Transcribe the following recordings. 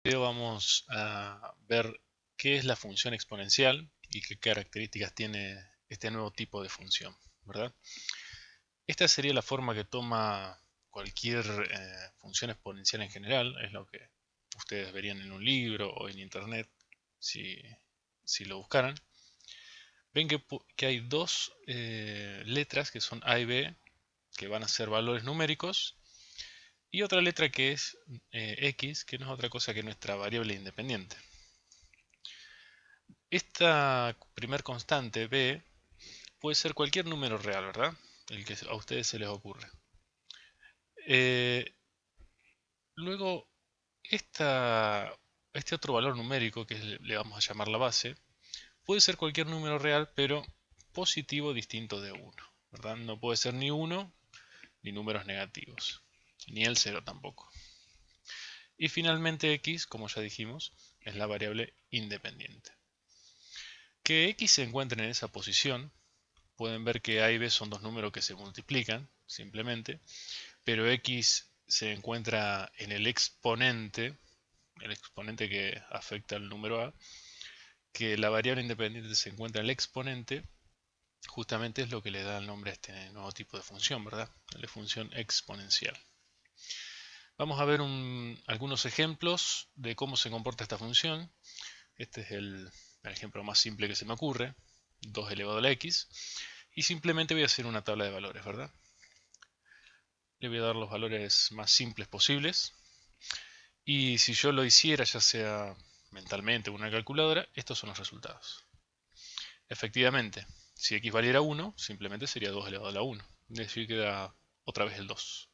video vamos a ver qué es la función exponencial y qué características tiene este nuevo tipo de función, ¿verdad? Esta sería la forma que toma cualquier función exponencial en general, es lo que ustedes verían en un libro o en internet si, si lo buscaran. Ven que hay dos letras que son A y B, que van a ser valores numéricos, y otra letra que es x, que no es otra cosa que nuestra variable independiente. Esta primer constante b puede ser cualquier número real, ¿verdad? El que a ustedes se les ocurre. Eh, Luego, este otro valor numérico, que le vamos a llamar la base, puede ser cualquier número real, pero positivo distinto de 1, ¿verdad? No puede ser ni 1 ni números negativos, ni el 0 tampoco. Y finalmente x, como ya dijimos, es la variable independiente. Que x se encuentre en esa posición, pueden ver que a y b son dos números que se multiplican, simplemente, pero x se encuentra en el exponente que afecta al número a, que la variable independiente se encuentra en el exponente, justamente es lo que le da el nombre a este nuevo tipo de función, ¿verdad? La función exponencial. Vamos a ver algunos ejemplos de cómo se comporta esta función. Este es el ejemplo más simple que se me ocurre, 2 elevado a la x, y simplemente voy a hacer una tabla de valores, ¿verdad? Le voy a dar los valores más simples posibles, y si yo lo hiciera, ya sea mentalmente o una calculadora, estos son los resultados. Efectivamente, si x valiera 1, simplemente sería 2 elevado a la 1, es decir, queda otra vez el 2.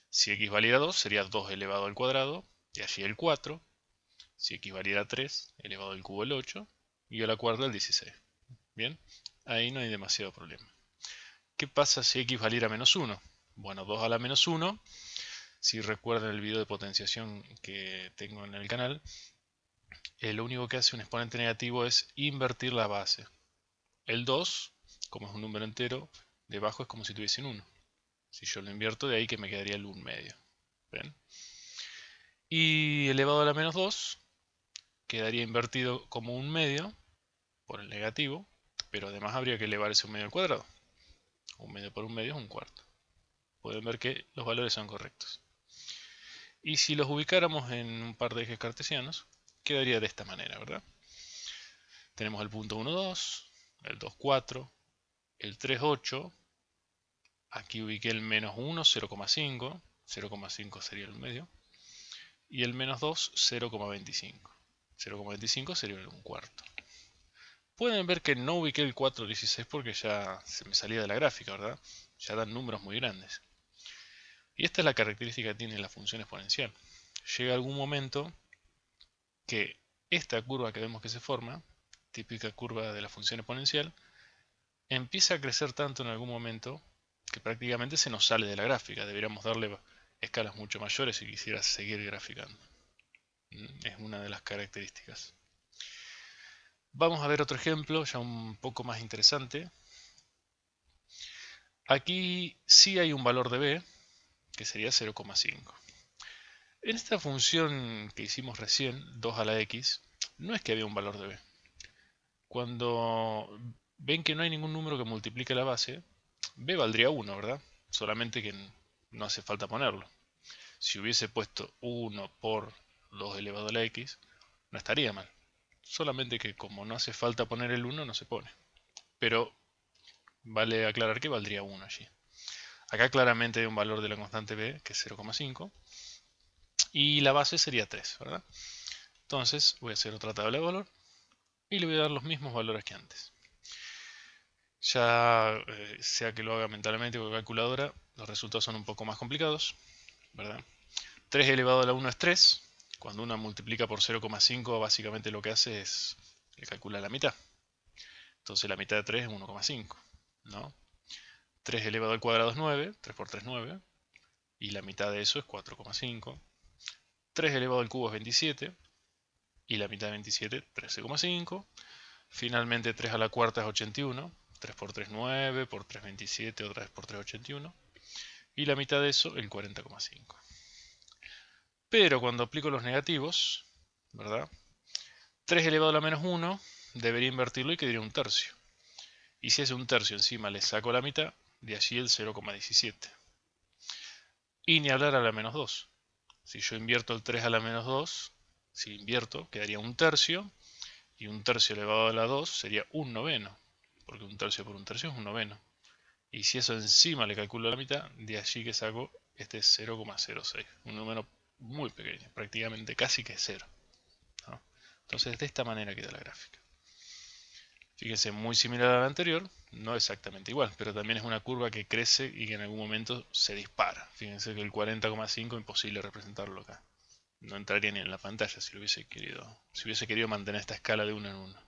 Si x valiera 2, sería 2 elevado al cuadrado, y allí el 4. Si x valiera 3, elevado al cubo el 8, y a la cuarta el 16. Bien, ahí no hay demasiado problema. ¿Qué pasa si x valiera menos 1? Bueno, 2 a la menos 1, si recuerdan el video de potenciación que tengo en el canal, lo único que hace un exponente negativo es invertir la base. El 2, como es un número entero, debajo es como si tuviese un 1. Si yo lo invierto, de ahí que me quedaría el 1 medio. ¿Ven? Y elevado a la menos 2 quedaría invertido como un medio por el negativo, pero además habría que elevar ese 1 medio al cuadrado. Un medio por un medio es un cuarto. Pueden ver que los valores son correctos. Y si los ubicáramos en un par de ejes cartesianos, quedaría de esta manera, ¿verdad? Tenemos el punto 1, 2, el 2, 4, el 3, 8. Aquí ubiqué el menos 1, 0,5. 0,5 sería el medio. Y el menos 2, 0,25. 0,25 sería un cuarto. Pueden ver que no ubiqué el 4,16 porque ya se me salía de la gráfica, ¿verdad? Ya dan números muy grandes. Y esta es la característica que tiene la función exponencial. Llega algún momento que esta curva que vemos que se forma, típica curva de la función exponencial, empieza a crecer tanto en algún momento que prácticamente se nos sale de la gráfica. Deberíamos darle escalas mucho mayores si quisiera seguir graficando. Es una de las características. Vamos a ver otro ejemplo ya un poco más interesante. Aquí sí hay un valor de b, que sería 0,5. En esta función que hicimos recién, 2 a la x, no es que había un valor de b. Cuando ven que no hay ningún número que multiplique la base, b valdría 1, ¿verdad? Solamente que no hace falta ponerlo. Si hubiese puesto 1 por 2 elevado a la x, no estaría mal. Solamente que como no hace falta poner el 1, no se pone. Pero vale aclarar que valdría 1 allí. Acá claramente hay un valor de la constante b, que es 0,5. Y la base sería 3, ¿verdad? Entonces voy a hacer otra tabla de valor y le voy a dar los mismos valores que antes. Ya sea que lo haga mentalmente o con calculadora, los resultados son un poco más complicados, ¿verdad? 3 elevado a la 1 es 3. Cuando uno multiplica por 0,5, básicamente lo que hace es le calcula la mitad. Entonces la mitad de 3 es 1,5, ¿no? 3 elevado al cuadrado es 9, 3 por 3 es 9, y la mitad de eso es 4,5. 3 elevado al cubo es 27, y la mitad de 27, 13,5. Finalmente 3 a la cuarta es 81, 3 por 3 9, por 3 27, otra vez por 3 81, y la mitad de eso el 40,5. Pero cuando aplico los negativos, ¿verdad? 3 elevado a la menos 1, debería invertirlo y quedaría un tercio. Y si es un tercio encima le saco la mitad, de allí el 0,17. Y ni hablar a la menos 2. Si yo invierto el 3 a la menos 2, si invierto, quedaría un tercio, y un tercio elevado a la 2 sería un noveno, porque un tercio por un tercio es un noveno. Y si eso encima le calculo la mitad, de allí que saco este 0,06, un número muy pequeño, prácticamente casi que cero, ¿no? Entonces de esta manera queda la gráfica. Fíjense, muy similar a la anterior, no exactamente igual, pero también es una curva que crece y que en algún momento se dispara. Fíjense que el 40,5 imposible representarlo acá. No entraría ni en la pantalla si lo hubiese querido. Si hubiese querido mantener esta escala de uno en uno.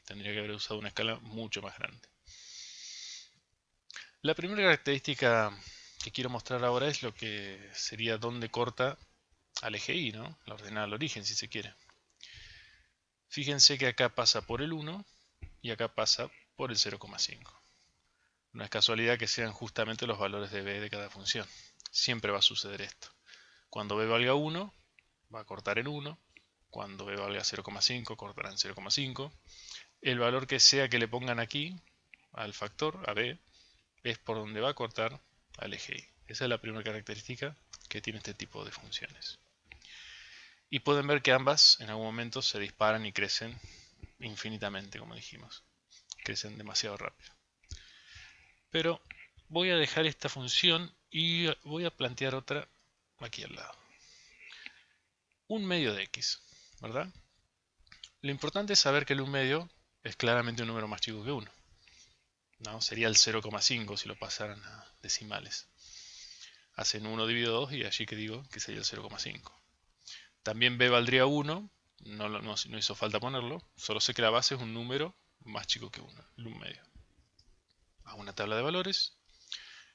Tendría que haber usado una escala mucho más grande. La primera característica que quiero mostrar ahora es lo que sería dónde corta al eje Y, ¿no? La ordenada al origen, si se quiere. Fíjense que acá pasa por el 1 y acá pasa por el 0,5. No es casualidad que sean justamente los valores de b de cada función. Siempre va a suceder esto. Cuando b valga 1, va a cortar en 1. Cuando b valga 0,5, cortará en 0,5. El valor que sea que le pongan aquí al factor, a b, es por donde va a cortar al eje Y. Esa es la primera característica que tiene este tipo de funciones. Y pueden ver que ambas en algún momento se disparan y crecen infinitamente, como dijimos. Crecen demasiado rápido. Pero voy a dejar esta función y voy a plantear otra aquí al lado. Un medio de x, ¿verdad? Lo importante es saber que el 1 medio es claramente un número más chico que 1. ¿No? Sería el 0,5 si lo pasaran a decimales. Hacen 1 dividido 2 y allí que digo que sería el 0,5. También b valdría 1, no hizo falta ponerlo, solo sé que la base es un número más chico que 1, el 1 medio. Hago una tabla de valores,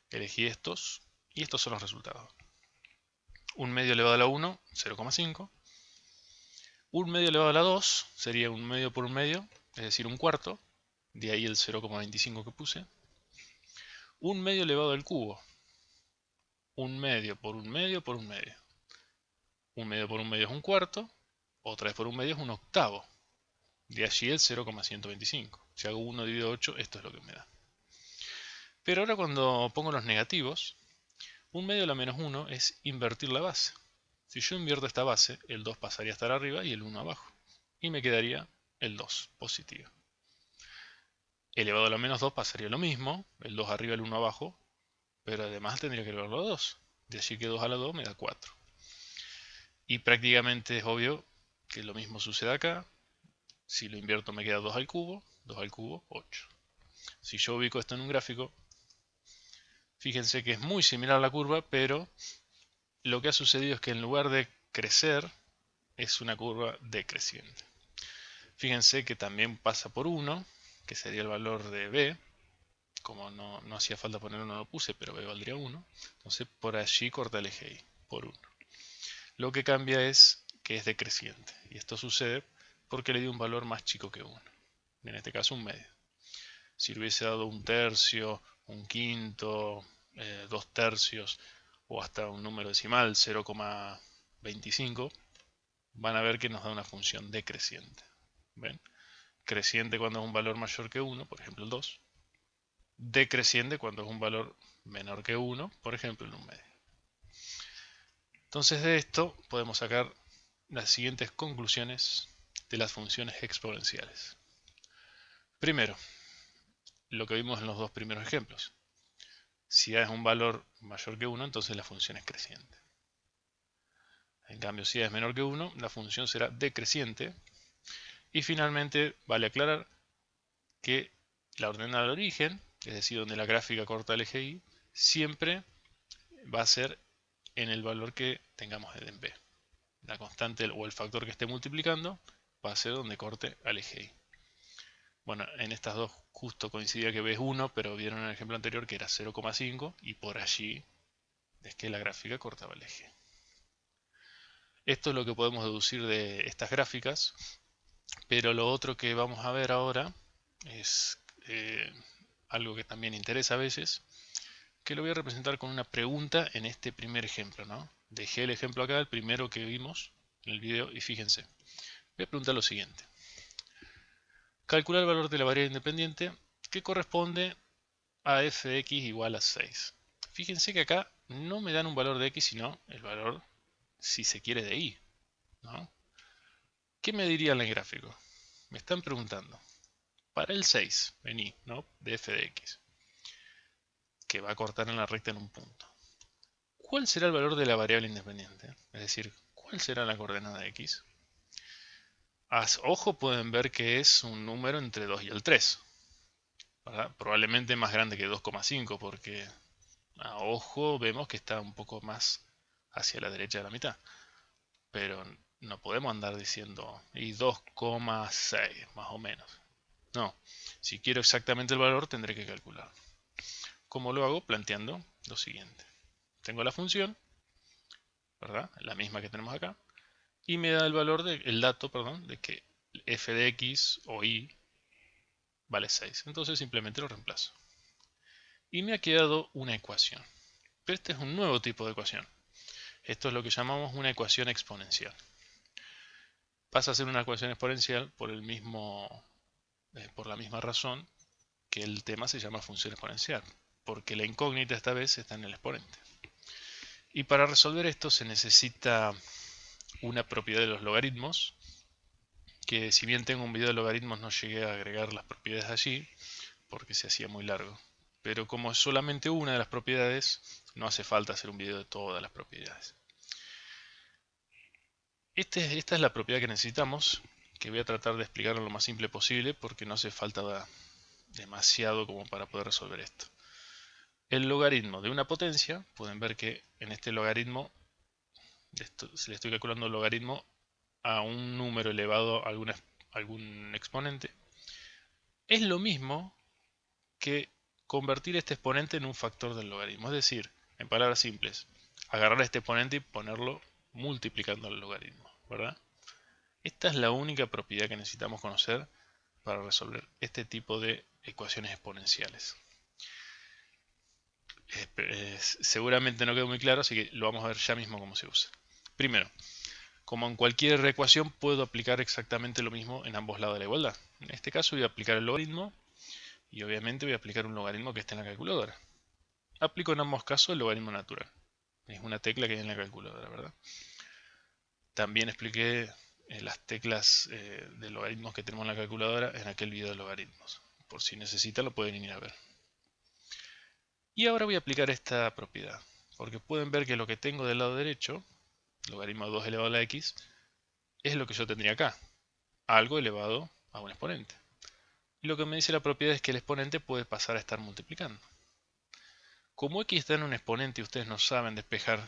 elegí estos y estos son los resultados. 1 medio elevado a la 1, 0,5. 1 medio elevado a la 2 sería 1 medio por 1 medio, es decir, un cuarto, de ahí el 0,25 que puse. 1 medio elevado al cubo, 1 medio por 1 medio por 1 medio. 1 medio por 1 medio es un cuarto, otra vez por 1 medio es un octavo. De allí el 0,125. Si hago 1 dividido 8, esto es lo que me da. Pero ahora cuando pongo los negativos, 1 medio a la menos 1 es invertir la base. Si yo invierto esta base, el 2 pasaría a estar arriba y el 1 abajo. Y me quedaría el 2 positivo. Elevado a la menos 2 pasaría lo mismo, el 2 arriba y el 1 abajo, pero además tendría que elevarlo a 2. De allí que 2 a la 2 me da 4. Y prácticamente es obvio que lo mismo sucede acá. Si lo invierto me queda 2 al cubo, 8. Si yo ubico esto en un gráfico, fíjense que es muy similar a la curva, pero lo que ha sucedido es que en lugar de crecer, es una curva decreciente. Fíjense que también pasa por 1, que sería el valor de b. Como no hacía falta poner 1, no lo puse, pero b valdría 1. Entonces por allí corta el eje Y, por 1. Lo que cambia es que es decreciente. Y esto sucede porque le di un valor más chico que 1. En este caso un medio. Si le hubiese dado un tercio, un quinto, 2 tercios o hasta un número decimal 0,25, van a ver que nos da una función decreciente. ¿Ven? Creciente cuando es un valor mayor que 1, por ejemplo el 2. Decreciente cuando es un valor menor que 1, por ejemplo el 1 medio. Entonces de esto podemos sacar las siguientes conclusiones de las funciones exponenciales. Primero, lo que vimos en los dos primeros ejemplos. Si A es un valor mayor que 1, entonces la función es creciente. En cambio, si A es menor que 1, la función será decreciente. Y finalmente, vale aclarar que la ordenada del origen, es decir, donde la gráfica corta el eje Y, siempre va a ser en el valor que tengamos en B. La constante o el factor que esté multiplicando va a ser donde corte al eje Y. Bueno, en estas dos justo coincidía que B es 1, pero vieron en el ejemplo anterior que era 0,5 y por allí es que la gráfica cortaba el eje. Esto es lo que podemos deducir de estas gráficas, pero lo otro que vamos a ver ahora es algo que también interesa a veces, que lo voy a representar con una pregunta en este primer ejemplo, ¿no? Dejé el ejemplo acá, el primero que vimos en el video, y fíjense. voy a preguntar lo siguiente. Calcular el valor de la variable independiente que corresponde a f de x igual a 6. Fíjense que acá no me dan un valor de x, sino el valor, si se quiere, de y, ¿no? ¿Qué me diría en el gráfico? Me están preguntando, para el 6, en y, ¿no? De f de x, que va a cortar en la recta en un punto. ¿Cuál será el valor de la variable independiente? Es decir, ¿cuál será la coordenada de x? A ojo pueden ver que es un número entre 2 y el 3, ¿verdad? Probablemente más grande que 2,5 porque a ojo vemos que está un poco más hacia la derecha de la mitad. Pero no podemos andar diciendo y 2,6 más o menos. No, si quiero exactamente el valor tendré que calcular. ¿Cómo lo hago? Planteando lo siguiente. Tengo la función, ¿verdad? La misma que tenemos acá. Y me da el valor, el dato, perdón, de que f de x o y vale 6. Entonces simplemente lo reemplazo. Y me ha quedado una ecuación. Pero este es un nuevo tipo de ecuación. Esto es lo que llamamos una ecuación exponencial. Pasa a ser una ecuación exponencial por la misma razón que el tema se llama función exponencial, porque la incógnita esta vez está en el exponente. Y para resolver esto se necesita una propiedad de los logaritmos, que si bien tengo un video de logaritmos no llegué a agregar las propiedades allí, porque se hacía muy largo. Pero como es solamente una de las propiedades, no hace falta hacer un video de todas las propiedades. Esta es la propiedad que necesitamos, que voy a tratar de explicarlo lo más simple posible, porque no hace falta demasiado como para poder resolver esto. El logaritmo de una potencia, pueden ver que en este logaritmo se le estoy calculando el logaritmo a un número elevado a algún exponente. Es lo mismo que convertir este exponente en un factor del logaritmo. Es decir, en palabras simples, agarrar este exponente y ponerlo multiplicando el logaritmo, ¿verdad? Esta es la única propiedad que necesitamos conocer para resolver este tipo de ecuaciones exponenciales. Seguramente no quedó muy claro, así que lo vamos a ver ya mismo cómo se usa. Primero, como en cualquier ecuación, puedo aplicar exactamente lo mismo en ambos lados de la igualdad. En este caso voy a aplicar el logaritmo y obviamente voy a aplicar un logaritmo que esté en la calculadora. Aplico en ambos casos el logaritmo natural. Es una tecla que hay en la calculadora, ¿verdad? También expliqué las teclas de logaritmos que tenemos en la calculadora en aquel video de logaritmos. Por si necesitan lo pueden ir a ver. Y ahora voy a aplicar esta propiedad, porque pueden ver que lo que tengo del lado derecho, logaritmo de 2 elevado a la x, es lo que yo tendría acá, algo elevado a un exponente. Y lo que me dice la propiedad es que el exponente puede pasar a estar multiplicando. Como x está en un exponente y ustedes no saben despejar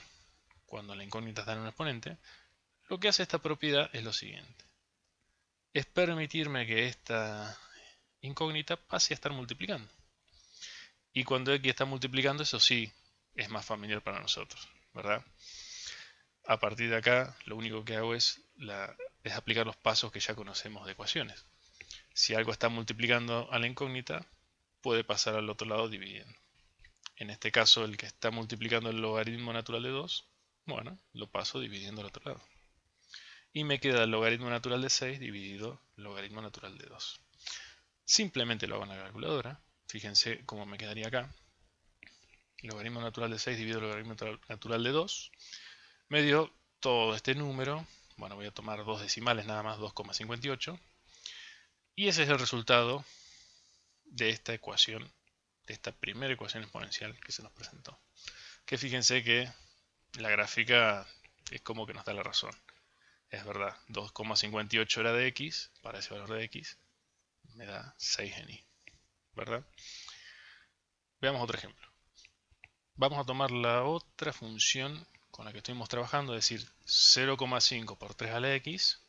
cuando la incógnita está en un exponente, lo que hace esta propiedad es lo siguiente. Es permitirme que esta incógnita pase a estar multiplicando. Y cuando x está multiplicando, eso sí es más familiar para nosotros, ¿verdad? A partir de acá, lo único que hago es aplicar los pasos que ya conocemos de ecuaciones. Si algo está multiplicando a la incógnita, puede pasar al otro lado dividiendo. En este caso, el que está multiplicando el logaritmo natural de 2, bueno, lo paso dividiendo al otro lado. Y me queda el logaritmo natural de 6 dividido el logaritmo natural de 2. Simplemente lo hago en la calculadora. Fíjense cómo me quedaría acá. Logaritmo natural de 6 dividido el logaritmo natural de 2. Me dio todo este número. Bueno, voy a tomar dos decimales nada más, 2,58. Y ese es el resultado de esta ecuación, de esta primera ecuación exponencial que se nos presentó. Que fíjense que la gráfica es como que nos da la razón. Es verdad, 2,58 era de x, para ese valor de x, me da 6 en y, ¿verdad? Veamos otro ejemplo. Vamos a tomar la otra función con la que estuvimos trabajando, es decir, 0,5 por 3 a la x.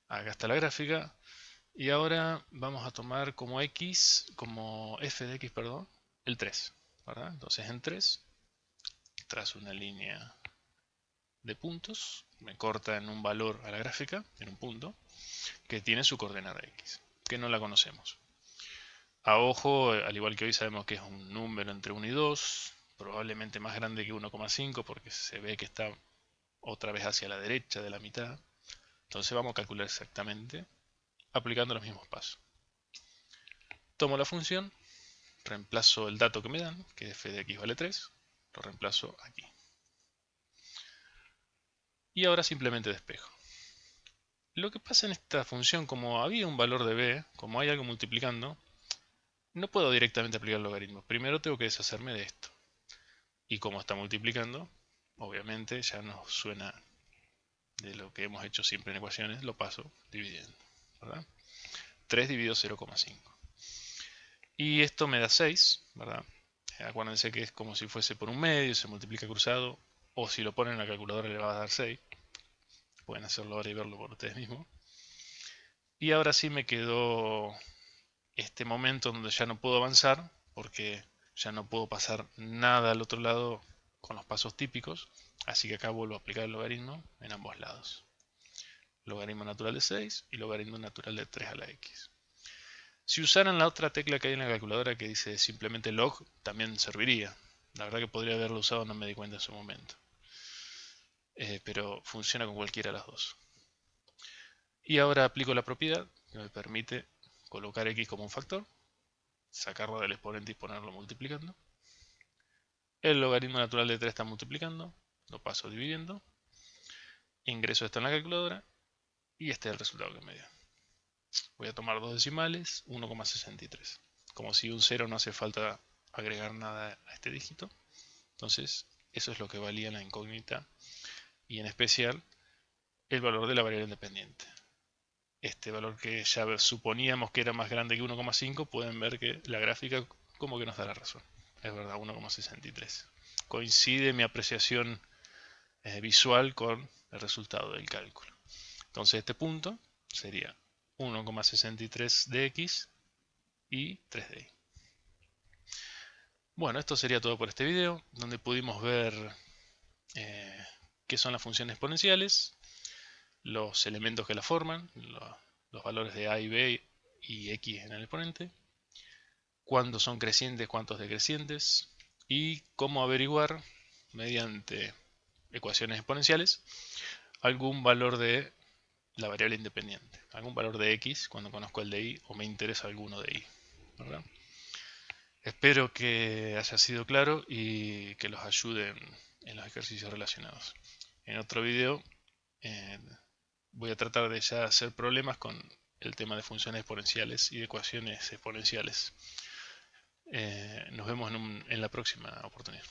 Acá está la gráfica. Y ahora vamos a tomar como f de x, perdón, el 3, ¿verdad? Entonces en 3, trazo una línea de puntos, me corta en un valor a la gráfica, en un punto, que tiene su coordenada x, que no la conocemos. A ojo, al igual que hoy sabemos que es un número entre 1 y 2, probablemente más grande que 1,5 porque se ve que está otra vez hacia la derecha de la mitad. Entonces vamos a calcular exactamente aplicando los mismos pasos. Tomo la función, reemplazo el dato que me dan, que f de x vale 3, lo reemplazo aquí. Y ahora simplemente despejo. Lo que pasa en esta función, como había un valor de b, como hay algo multiplicando, no puedo directamente aplicar el logaritmo. Primero tengo que deshacerme de esto. Y como está multiplicando, obviamente ya nos suena de lo que hemos hecho siempre en ecuaciones, lo paso dividiendo, ¿verdad? 3 dividido 0,5. Y esto me da 6, ¿verdad? Acuérdense que es como si fuese por un medio, se multiplica cruzado, o si lo ponen en la calculadora le va a dar 6. Pueden hacerlo ahora y verlo por ustedes mismos. Y ahora sí me quedó este momento donde ya no puedo avanzar, porque ya no puedo pasar nada al otro lado con los pasos típicos, así que acá vuelvo a aplicar el logaritmo en ambos lados. Logaritmo natural de 6 y logaritmo natural de 3 a la x. Si usaran la otra tecla que hay en la calculadora que dice simplemente log, también serviría. La verdad que podría haberlo usado, no me di cuenta en su momento. Pero funciona con cualquiera de las dos. Y ahora aplico la propiedad que me permite colocar x como un factor, sacarlo del exponente y ponerlo multiplicando. El logaritmo natural de 3 está multiplicando, lo paso dividiendo. Ingreso esto en la calculadora y este es el resultado que me dio. Voy a tomar dos decimales, 1,63. Como si un 0 no hace falta agregar nada a este dígito. Entonces, eso es lo que valía la incógnita y en especial el valor de la variable independiente. Este valor que ya suponíamos que era más grande que 1,5, pueden ver que la gráfica como que nos da la razón. Es verdad, 1,63. Coincide mi apreciación visual con el resultado del cálculo. Entonces este punto sería 1,63 de x y 3 de y. Bueno, esto sería todo por este video, donde pudimos ver qué son las funciones exponenciales, los elementos que la forman, los valores de a y b y x en el exponente, cuántos son crecientes, cuántos decrecientes, y cómo averiguar, mediante ecuaciones exponenciales, algún valor de la variable independiente, algún valor de x cuando conozco el de y o me interesa alguno de y, ¿verdad? Espero que haya sido claro y que los ayude en los ejercicios relacionados. En otro video voy a tratar de ya hacer problemas con el tema de funciones exponenciales y de ecuaciones exponenciales. Nos vemos en la próxima oportunidad.